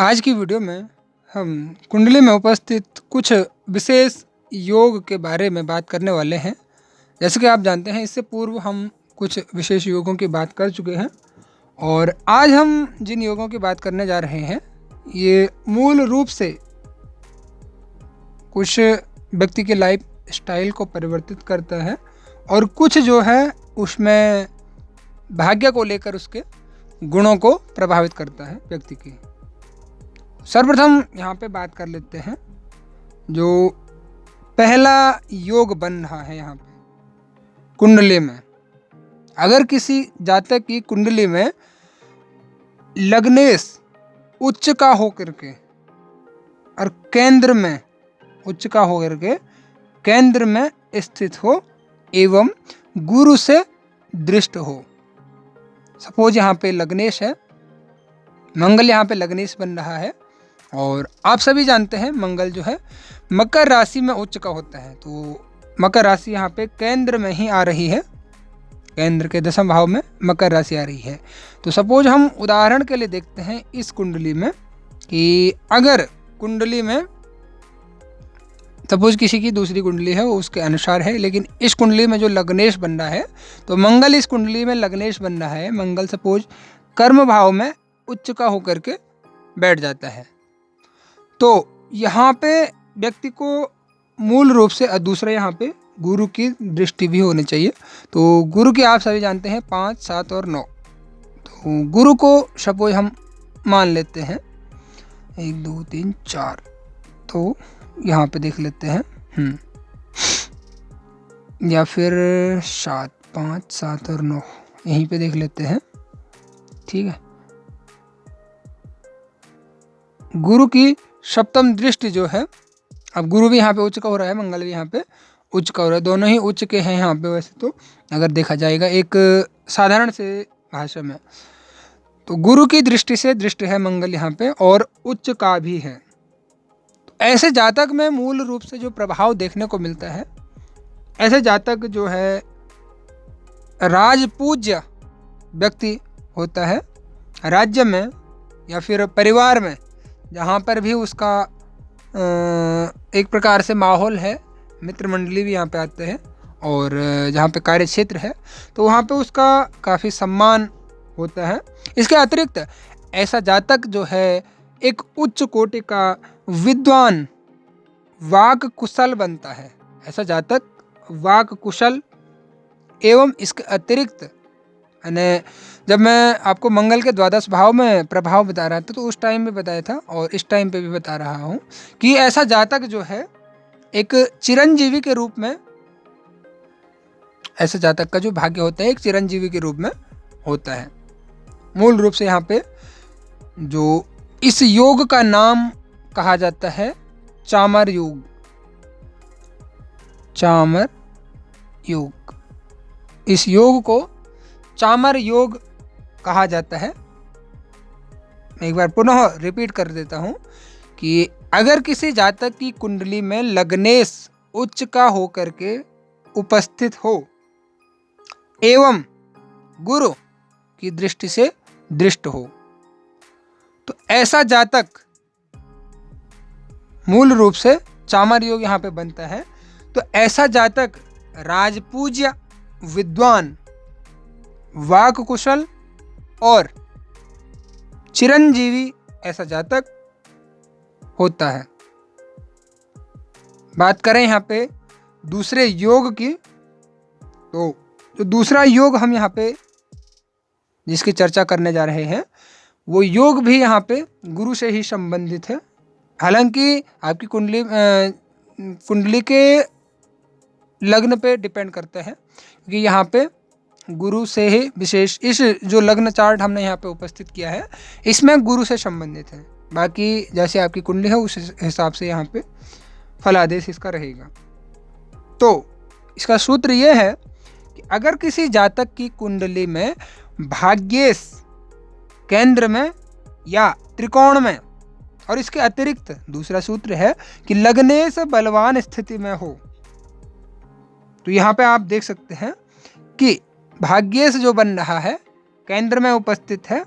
आज की वीडियो में हम कुंडली में उपस्थित कुछ विशेष योग के बारे में बात करने वाले हैं। जैसे कि आप जानते हैं, इससे पूर्व हम कुछ विशेष योगों की बात कर चुके हैं और आज हम जिन योगों की बात करने जा रहे हैं ये मूल रूप से कुछ व्यक्ति के लाइफ स्टाइल को परिवर्तित करता है और कुछ जो है उसमें भाग्य को लेकर उसके गुणों को प्रभावित करता है व्यक्ति की। सर्वप्रथम यहाँ पे बात कर लेते हैं जो पहला योग बन रहा है यहाँ पे कुंडली में। अगर किसी जातक की कुंडली में लग्नेश उच्च का होकर के और केंद्र में उच्च का होकर के केंद्र में स्थित हो एवं गुरु से दृष्ट हो। सपोज यहाँ पे लग्नेश है, मंगल यहाँ पे लग्नेश बन रहा है और आप सभी जानते हैं मंगल जो है मकर राशि में उच्च का होता है। तो मकर राशि यहाँ पे केंद्र में ही आ रही है, केंद्र के 10वें भाव में मकर राशि आ रही है। तो सपोज हम उदाहरण के लिए देखते हैं इस कुंडली में कि अगर कुंडली में सपोज किसी की दूसरी कुंडली है वो उसके अनुसार है, लेकिन इस कुंडली में जो लग्नेश बन रहा है तो मंगल इस कुंडली में लग्नेश बन रहा है। मंगल सपोज कर्म भाव में उच्च का होकर के बैठ जाता है तो यहाँ पे व्यक्ति को मूल रूप से दूसरा यहाँ पे गुरु की दृष्टि भी होनी चाहिए। तो गुरु की आप सभी जानते हैं 5, 7 और 9। तो गुरु को सपोज हम मान लेते हैं 1, 2, 3, 4। तो यहाँ पे देख लेते हैं या फिर 7, 5, 7 और 9 यहीं पे देख लेते हैं। ठीक है, गुरु की सप्तम दृष्टि जो है, अब गुरु भी यहाँ पे उच्च का हो रहा है, मंगल भी यहाँ पे उच्च का हो रहा है, दोनों ही उच्च के हैं यहाँ पे वैसे तो अगर देखा जाएगा एक साधारण से भाषा में। तो गुरु की दृष्टि से दृष्टि है मंगल यहाँ पे और उच्च का भी है। तो ऐसे जातक में मूल रूप से जो प्रभाव देखने को मिलता है, ऐसे जातक जो है राजपूज्य व्यक्ति होता है राज्य में या फिर परिवार में, जहाँ पर भी उसका एक प्रकार से माहौल है, मित्र मंडली भी यहाँ पे आते हैं और जहाँ पे कार्य क्षेत्र है तो वहाँ पे उसका काफ़ी सम्मान होता है। इसके अतिरिक्त ऐसा जातक जो है एक उच्च कोटि का विद्वान वाक कुशल बनता है। ऐसा जातक वाक कुशल एवं इसके अतिरिक्त यानी जब मैं आपको मंगल के 12 भाव में प्रभाव बता रहा था तो उस टाइम में बताया था और इस टाइम पे भी बता रहा हूँ कि ऐसा जातक जो है एक चिरंजीवी के रूप में, ऐसे जातक का जो भाग्य होता है एक चिरंजीवी के रूप में होता है। मूल रूप से यहाँ पे जो इस योग का नाम कहा जाता है चामर योग। चामर योग, इस योग को चामर योग कहा जाता है। मैं एक बार पुनः रिपीट कर देता हूँ कि अगर किसी जातक की कुंडली में लग्नेश उच्च का होकर के उपस्थित हो एवं गुरु की दृष्टि से दृष्ट हो तो ऐसा जातक मूल रूप से चामर योग यहाँ पे बनता है। तो ऐसा जातक राजपूज्य, विद्वान, वाक कुशल और चिरंजीवी ऐसा जातक होता है। बात करें यहाँ पे दूसरे योग की, तो जो दूसरा योग हम यहाँ पे जिसकी चर्चा करने जा रहे हैं वो योग भी यहाँ पे गुरु से ही संबंधित है। हालांकि आपकी कुंडली के लग्न पे डिपेंड करता है क्योंकि यहाँ पे गुरु से ही विशेष, इस जो लग्न चार्ट हमने यहाँ पे उपस्थित किया है इसमें गुरु से संबंधित है। बाकी जैसे आपकी कुंडली है उस हिसाब से यहाँ पे फलादेश इसका रहेगा। तो इसका सूत्र ये है कि अगर किसी जातक की कुंडली में भाग्येश केंद्र में या त्रिकोण में, और इसके अतिरिक्त दूसरा सूत्र है कि लग्नेश बलवान स्थिति में हो, तो यहाँ पे आप देख सकते हैं कि भाग्येश जो बन रहा है केंद्र में उपस्थित है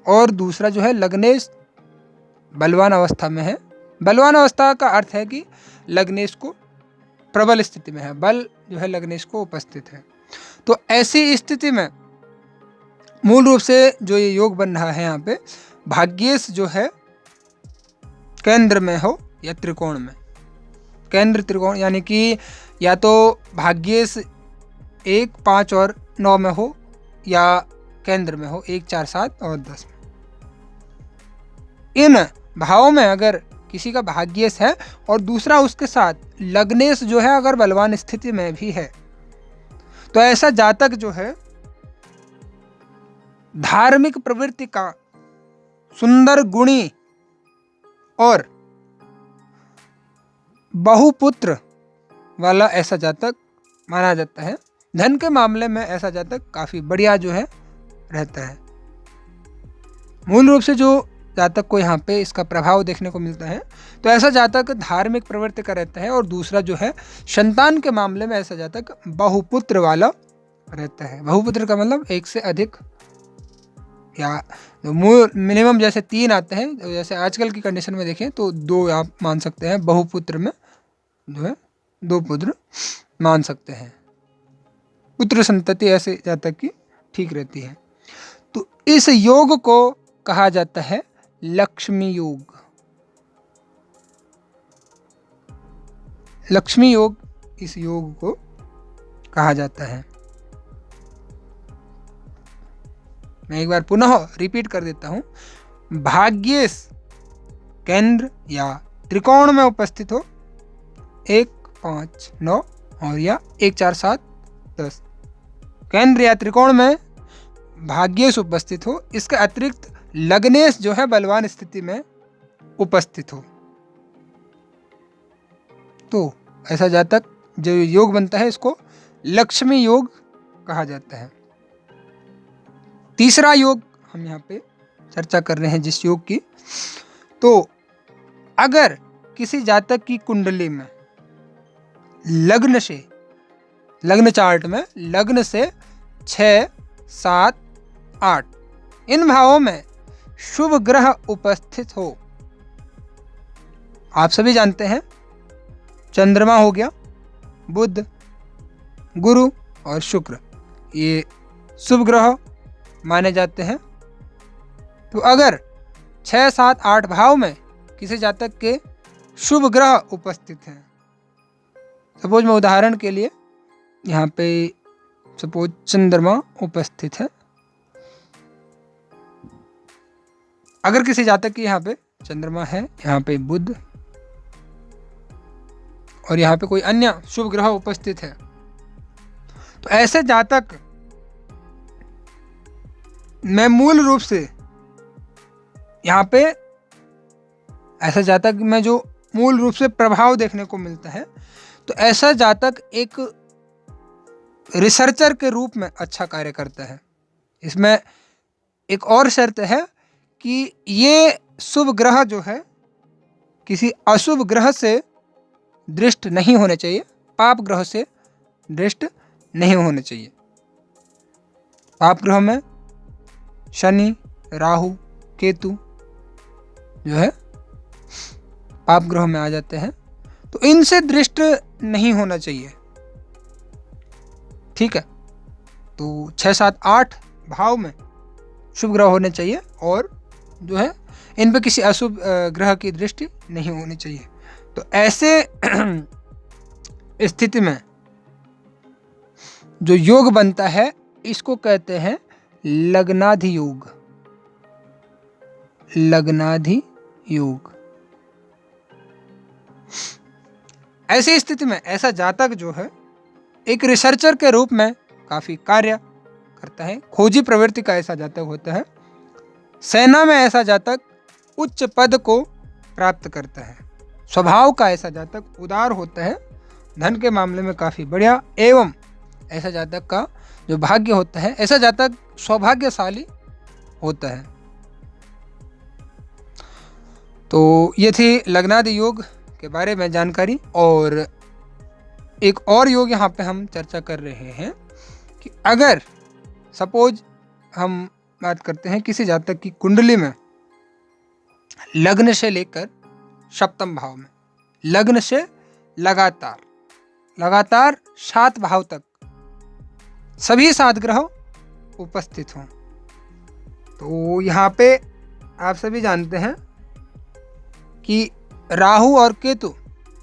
और दूसरा जो है लग्नेश बलवान अवस्था में है। बलवान अवस्था का अर्थ है कि लग्नेश को प्रबल स्थिति में है, बल जो है लग्नेश को उपस्थित है। तो ऐसी स्थिति में मूल रूप से जो ये योग बन रहा है यहाँ पे, भाग्येश जो है केंद्र में हो या त्रिकोण में, केंद्र त्रिकोण यानी कि या तो भाग्येश 1, 5 और 9 में हो या केंद्र में हो 1, 4, 7 और 10 में। इन भावों में अगर किसी का भाग्येश है और दूसरा उसके साथ लग्नेश जो है अगर बलवान स्थिति में भी है, तो ऐसा जातक जो है धार्मिक प्रवृत्ति का, सुंदर गुणी और बहुपुत्र वाला ऐसा जातक माना जाता है। धन के मामले में ऐसा जातक काफी बढ़िया जो है रहता है। मूल रूप से जो जातक को यहाँ पे इसका प्रभाव देखने को मिलता है, तो ऐसा जातक धार्मिक प्रवृत्ति का रहता है और दूसरा जो है संतान के मामले में ऐसा जातक बहुपुत्र वाला रहता है। बहुपुत्र का मतलब एक से अधिक, या मिनिमम जैसे 3 आते हैं, जैसे आजकल की कंडीशन में देखें तो 2 आप मान सकते हैं, बहुपुत्र में जो है 2 पुत्र मान सकते हैं। पुत्र संतति ऐसे जातक की ठीक रहती है। तो इस योग को कहा जाता है लक्ष्मी योग। लक्ष्मी योग इस योग को कहा जाता है। मैं एक बार पुनः रिपीट कर देता हूं, भाग्येश केंद्र या त्रिकोण में उपस्थित हो 1, 5, 9 और या 1, 4, 7, 10, केंद्र या त्रिकोण में भाग्येश उपस्थित हो, इसके अतिरिक्त लग्नेश जो है बलवान स्थिति में उपस्थित हो, तो ऐसा जातक जो योग बनता है इसको लक्ष्मी योग कहा जाता है। तीसरा योग हम यहाँ पे चर्चा कर रहे हैं जिस योग की, तो अगर किसी जातक की कुंडली में लग्न से, लग्न चार्ट में लग्न से 6, 7, 8 इन भावों में शुभ ग्रह उपस्थित हो, आप सभी जानते हैं चंद्रमा हो गया, बुध, गुरु और शुक्र, ये शुभ ग्रह माने जाते हैं। तो अगर 6, 7, 8 भाव में किसी जातक के शुभ ग्रह उपस्थित हैं, सपोज मैं उदाहरण के लिए यहाँ पे सपोज चंद्रमा उपस्थित है, अगर किसी जातक की यहाँ पे चंद्रमा है, यहाँ पे बुध और यहाँ पे कोई अन्य शुभ ग्रह उपस्थित है, तो ऐसे जातक में मूल रूप से यहाँ पे ऐसा जातक में जो मूल रूप से प्रभाव देखने को मिलता है, तो ऐसा जातक एक रिसर्चर के रूप में अच्छा कार्य करता है। इसमें एक और शर्त है कि ये शुभ ग्रह जो है किसी अशुभ ग्रह से दृष्ट नहीं होने चाहिए, पाप ग्रह से दृष्ट नहीं होने चाहिए। पाप ग्रह में शनि, राहु, केतु जो है पाप ग्रह में आ जाते हैं, तो इनसे दृष्ट नहीं होना चाहिए। ठीक है, तो 6, 7, 8 भाव में शुभ ग्रह होने चाहिए और जो है इन पे किसी अशुभ ग्रह की दृष्टि नहीं होनी चाहिए। तो ऐसे स्थिति में जो योग बनता है इसको कहते हैं लग्नाधि योग। लग्नाधि योग। ऐसी स्थिति में ऐसा जातक जो है एक रिसर्चर के रूप में काफी कार्य करता है, खोजी प्रवृत्ति का ऐसा जातक होता है। सेना में ऐसा जातक उच्च पद को प्राप्त करता है। स्वभाव का ऐसा जातक उदार होता है, धन के मामले में काफी बढ़िया, एवं ऐसा जातक का जो भाग्य होता है, ऐसा जातक सौभाग्यशाली होता है। तो ये थी लग्नादि योग के बारे में जानकारी। और एक और योग यहाँ पे हम चर्चा कर रहे हैं कि अगर सपोज हम बात करते हैं किसी जातक की कुंडली में लग्न से लेकर सप्तम भाव में, लग्न से लगातार 7 भाव तक सभी 7 ग्रह उपस्थित हों। तो यहाँ पे आप सभी जानते हैं कि राहु और केतु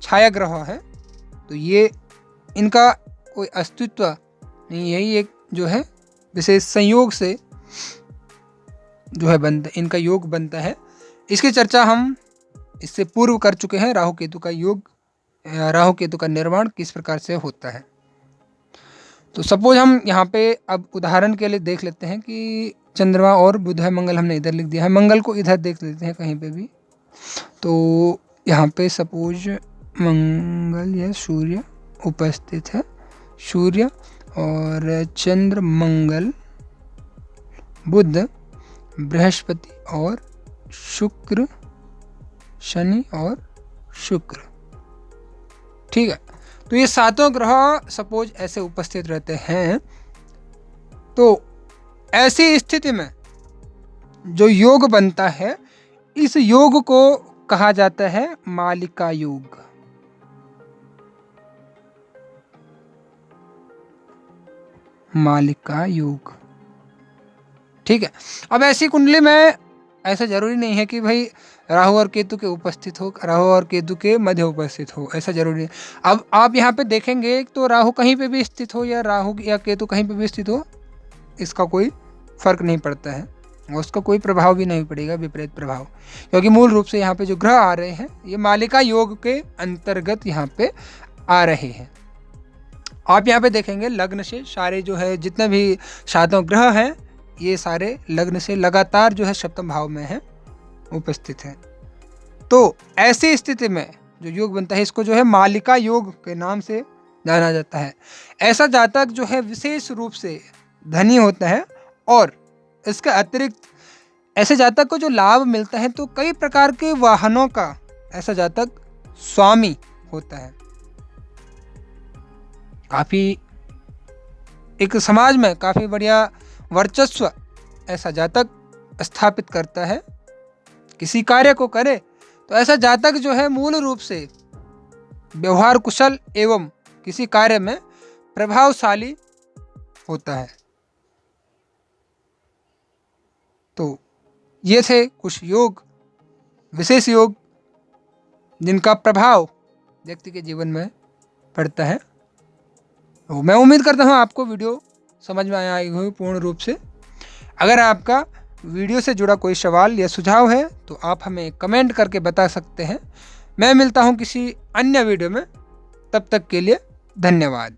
छाया ग्रह है, तो ये इनका कोई अस्तित्व नहीं, यही एक जो है विशेष संयोग से जो है बनता, इनका योग बनता है। इसकी चर्चा हम इससे पूर्व कर चुके हैं। राहु केतु का योग, राहु केतु का निर्माण किस प्रकार से होता है। तो सपोज हम यहाँ पे अब उदाहरण के लिए देख लेते हैं कि चंद्रमा और बुध है, मंगल हमने इधर लिख दिया है, मंगल को इधर देख लेते हैं कहीं पे भी। तो यहाँ पे सपोज मंगल या सूर्य उपस्थित है, सूर्य और चंद्र, मंगल, बुध, बृहस्पति और शुक्र, शनि और शुक्र, ठीक है। तो ये 7 ग्रह सपोज ऐसे उपस्थित रहते हैं। तो ऐसी स्थिति में जो योग बनता है, इस योग को कहा जाता है मालिका योग। मालिका योग, ठीक है। अब ऐसी कुंडली में ऐसा जरूरी नहीं है कि भाई राहु और केतु के उपस्थित हो, राहु और केतु के मध्य उपस्थित हो, ऐसा जरूरी है। अब आप यहाँ पे देखेंगे तो राहु कहीं पे भी स्थित हो या राहु या केतु कहीं पे भी स्थित हो, इसका कोई फर्क नहीं पड़ता है, उसका कोई प्रभाव भी नहीं पड़ेगा, विपरीत प्रभाव, क्योंकि मूल रूप से यहाँ पे जो ग्रह आ रहे हैं ये मालिका योग के अंतर्गत यहाँ पे आ रहे हैं। आप यहाँ पे देखेंगे लग्न से सारे जो है जितने भी 7 ग्रह हैं, ये सारे लग्न से लगातार जो है सप्तम भाव में है, उपस्थित हैं। तो ऐसी स्थिति में जो योग बनता है, इसको जो है मालिका योग के नाम से जाना जाता है। ऐसा जातक जो है विशेष रूप से धनी होता है, और इसके अतिरिक्त ऐसे जातक को जो लाभ मिलता है, तो कई प्रकार के वाहनों का ऐसा जातक स्वामी होता है। काफ़ी एक समाज में काफ़ी बढ़िया वर्चस्व ऐसा जातक स्थापित करता है। किसी कार्य को करे तो ऐसा जातक जो है मूल रूप से व्यवहार कुशल एवं किसी कार्य में प्रभावशाली होता है। तो ये थे कुछ योग, विशेष योग जिनका प्रभाव व्यक्ति के जीवन में पड़ता है। तो मैं उम्मीद करता हूँ आपको वीडियो समझ में आई होगी पूर्ण रूप से। अगर आपका वीडियो से जुड़ा कोई सवाल या सुझाव है तो आप हमें कमेंट करके बता सकते हैं। मैं मिलता हूँ किसी अन्य वीडियो में, तब तक के लिए धन्यवाद।